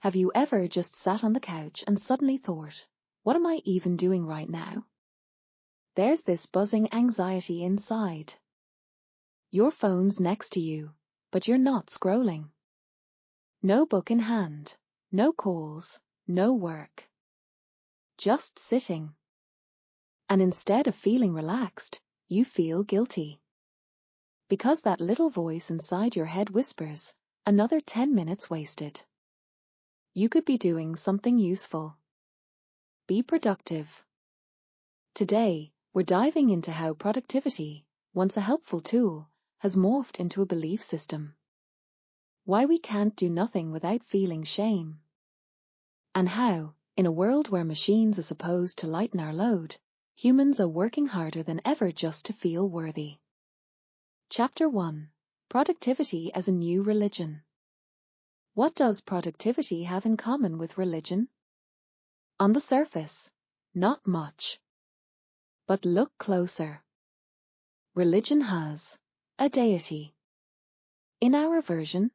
Have you ever just sat on the couch and suddenly thought, what am I even doing right now? There's this buzzing anxiety inside. Your phone's next to you, but you're not scrolling. No book in hand, no calls, no work. Just sitting. And instead of feeling relaxed, you feel guilty. Because that little voice inside your head whispers, another 10 minutes wasted. You could be doing something useful. Be productive. Today, we're diving into how productivity, once a helpful tool, has morphed into a belief system. Why we can't do nothing without feeling shame. And how, in a world where machines are supposed to lighten our load, humans are working harder than ever just to feel worthy. Chapter 1. Productivity as a New Religion. What does productivity have in common with religion? On the surface, not much. But look closer. Religion has a deity. In our version,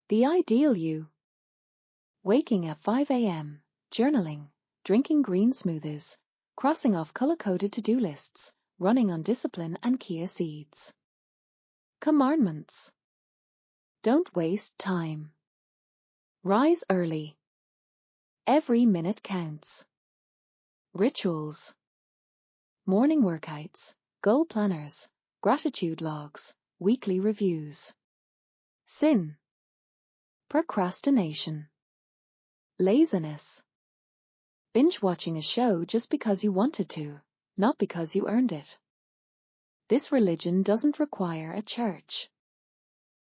the ideal you. Waking at 5 a.m., journaling, drinking green smoothies, crossing off color-coded to-do lists, running on discipline and chia seeds. Commandments. Don't waste time. Rise early. Every minute counts. Rituals. Morning workouts, goal planners, gratitude logs, weekly reviews. Sin. Procrastination. Laziness. Binge watching a show just because you wanted to, not because you earned it. This religion doesn't require a church.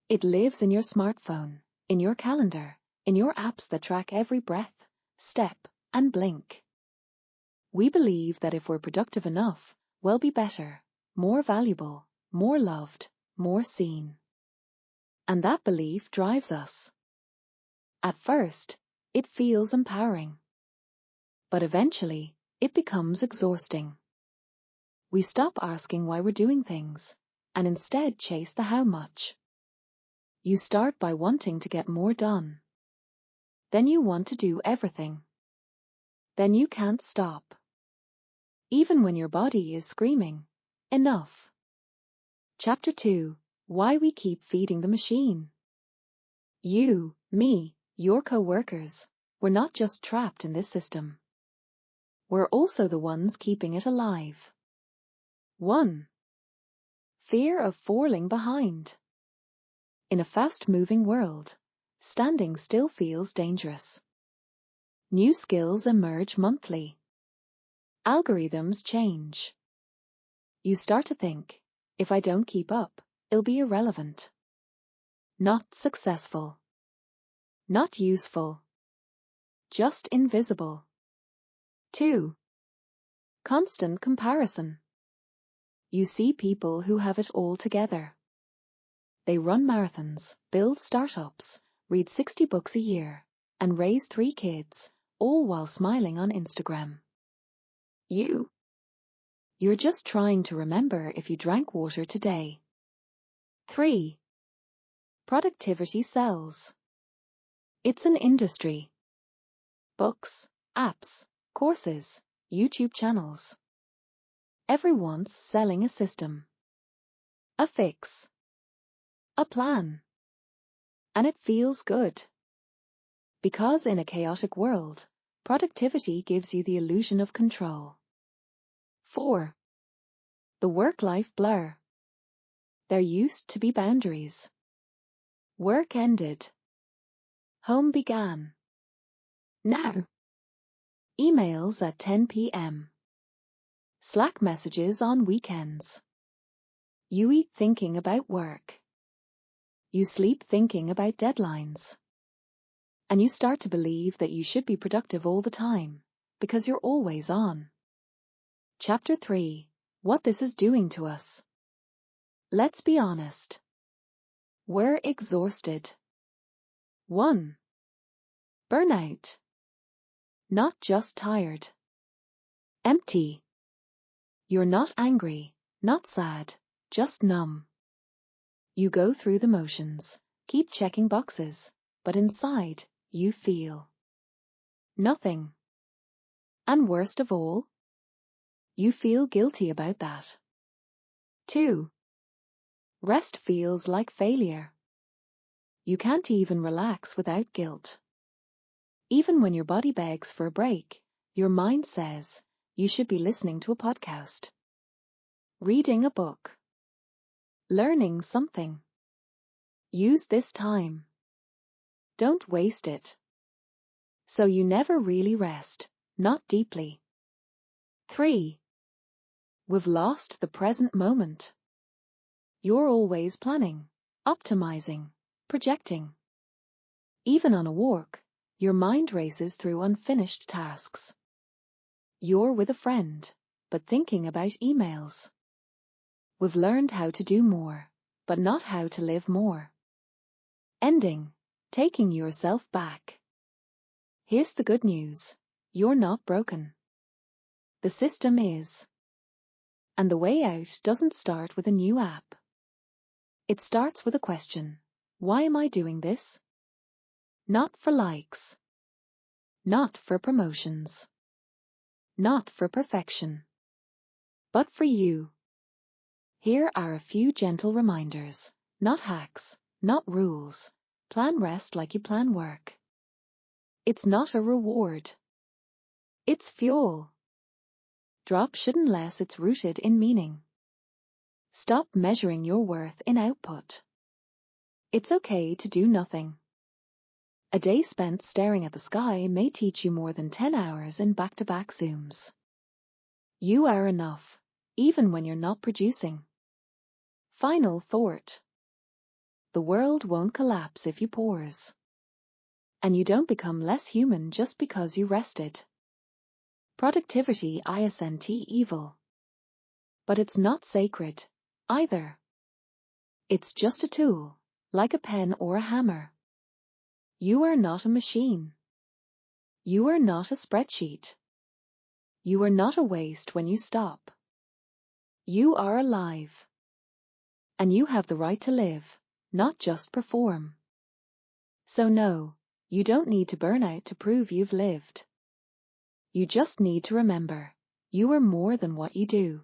It lives in your smartphone, in your calendar, in your apps that track every breath, step, and blink. We believe that if we're productive enough, we'll be better, more valuable, more loved, more seen. And that belief drives us. At first, it feels empowering. But eventually, it becomes exhausting. We stop asking why we're doing things, and instead chase the how much. You start by wanting to get more done. Then you want to do everything. Then you can't stop. Even when your body is screaming, enough. Chapter 2. Why we keep feeding the machine. You, me, your co-workers, we're not just trapped in this system. We're also the ones keeping it alive. 1. Fear of falling behind. In a fast-moving world, standing still feels dangerous. New skills emerge monthly. Algorithms change. You start to think, if I don't keep up, it'll be irrelevant. Not successful. Not useful. Just invisible. 2. Constant comparison. You see people who have it all together. They run marathons, build startups, read 60 books a year, and raise 3 kids, all while smiling on Instagram. You're just trying to remember if you drank water today. 3. Productivity sells. It's an industry. Books, apps, courses, YouTube channels. Everyone's selling a system. A fix. A plan. And it feels good. Because in a chaotic world, productivity gives you the illusion of control. 4. The work-life blur. There used to be boundaries. Work ended. Home began. Now. Emails at 10 p.m. Slack messages on weekends. You eat thinking about work. You sleep thinking about deadlines. And you start to believe that you should be productive all the time, because you're always on. Chapter 3. What this is doing to us. Let's be honest. We're exhausted. 1. Burnout. Not just tired. Empty. You're not angry, not sad, just numb. You go through the motions, keep checking boxes, but inside, you feel nothing. And worst of all, you feel guilty about that. 2. Rest feels like failure. You can't even relax without guilt. Even when your body begs for a break, your mind says you should be listening to a podcast, reading a book, learning something. Use this time. Don't waste it. So you never really rest, not deeply. 3. We've lost the present moment. You're always planning, optimizing, projecting. Even on a walk, your mind races through unfinished tasks. You're with a friend, but thinking about emails. We've learned how to do more, but not how to live more. Ending, taking yourself back. Here's the good news. You're not broken. The system is. And the way out doesn't start with a new app. It starts with a question. Why am I doing this? Not for likes. Not for promotions. Not for perfection. But for you. Here are a few gentle reminders. Not hacks, not rules. Plan rest like you plan work. It's not a reward. It's fuel. Drop should unless it's rooted in meaning. Stop measuring your worth in output. It's okay to do nothing. A day spent staring at the sky may teach you more than 10 hours in back-to-back Zooms. You are enough, even when you're not producing. Final thought. The world won't collapse if you pause. And you don't become less human just because you rested. Productivity isn't evil. But it's not sacred, either. It's just a tool, like a pen or a hammer. You are not a machine. You are not a spreadsheet. You are not a waste when you stop. You are alive. And you have the right to live, not just perform. So no, you don't need to burn out to prove you've lived. You just need to remember, you are more than what you do.